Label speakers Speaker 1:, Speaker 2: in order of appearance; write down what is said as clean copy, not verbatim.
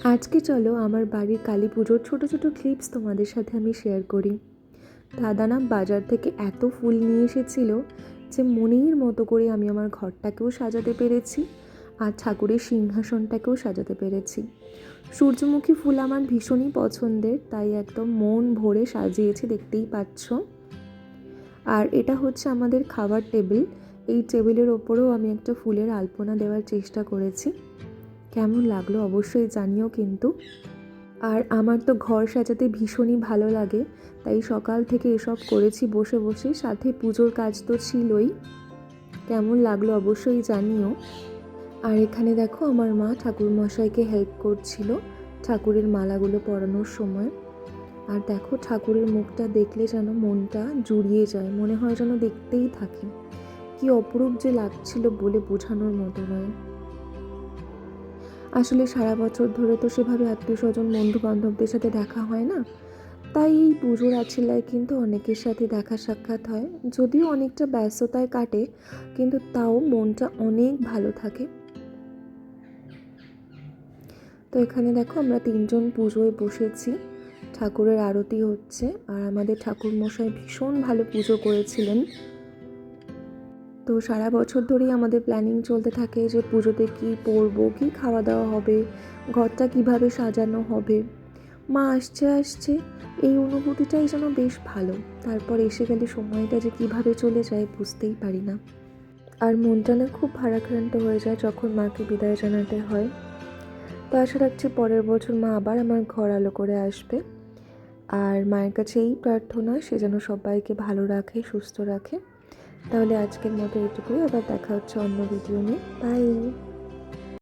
Speaker 1: আজকে চলো আমার বাড়ির কালী পুজোর ছোটো ছোটো ক্লিপস তোমাদের সাথে আমি শেয়ার করি। দাদা না বাজার থেকে এত ফুল নিয়ে এসেছিল যে মনের মতো করে আমি আমার ঘরটাকেও সাজাতে পেরেছি আর ঠাকুরের সিংহাসনটাকেও সাজাতে পেরেছি। সূর্যমুখী ফুল আমার ভীষণই পছন্দের, তাই একদম মন ভরে সাজিয়েছি, দেখতেই পাচ্ছ। আর এটা হচ্ছে আমাদের খাবার টেবিল। এই টেবিলের ওপরেও আমি একটা ফুলের আলপনা দেওয়ার চেষ্টা করেছি। কেমন লাগলো অবশ্যই জানিও কিন্তু। আর আমার তো ঘর সাজাতে ভীষণই ভালো লাগে, তাই সকাল থেকে এসব করেছি বসে বসে, সাথে পুজোর কাজ তো ছিলই। কেমন লাগলো অবশ্যই জানিও। আর এখানে দেখো আমার মা ঠাকুর মশাইকে হেল্প করছিল ঠাকুরের মালাগুলো পরানোর সময়। আর দেখো ঠাকুরের মুখটা দেখলে যেন মনটা জুড়িয়ে যায়, মনে হয় যেন দেখতেই থাকি। কি অপরূপ যে লাগছিল বলে বোঝানোর মতো নয়। আসলে সারা বছর ধরে তো সেভাবে আত্মীয় স্বজন বন্ধু বান্ধবদের সাথে দেখা হয় না, তাই এই পুজোর আছিলায় কিন্তু অনেকের সাথে দেখা সাক্ষাৎ হয়। যদিও অনেকটা ব্যস্ততায় কাটে, কিন্তু তাও মনটা অনেক ভালো থাকে। তো এখানে দেখো আমরা তিনজন পুজোয় বসেছি, ঠাকুরের আরতি হচ্ছে। আর আমাদের ঠাকুর মশাই ভীষণ ভালো পুজো করেছিলেন। তো সারা বছর ধরেই আমাদের প্ল্যানিং চলতে থাকে যে পুজোতে কী পরবো, কী খাওয়া দাওয়া হবে, ঘরটা কিভাবে সাজানো হবে। মা আসছে আসছে এই অনুভূতিটাই যেন বেশ ভালো। তারপর এসে গেলে সময়টা যে কিভাবে চলে যায় বুঝতেই পারি না। আর মনটা না খুব ভারাক্রান্ত হয়ে যায় যখন মাকে বিদায় জানাতে হয়। তো আশা রাখছি পরের বছর মা আবার আমার ঘর আলো করে আসবে। আর মায়ের কাছে এই প্রার্থনা, সে যেন সবাইকে ভালো রাখে, সুস্থ রাখে। তাহলে আজকের মতো এটুকুই, আবার দেখা হচ্ছে অন্য ভিডিও নিয়ে। বাই।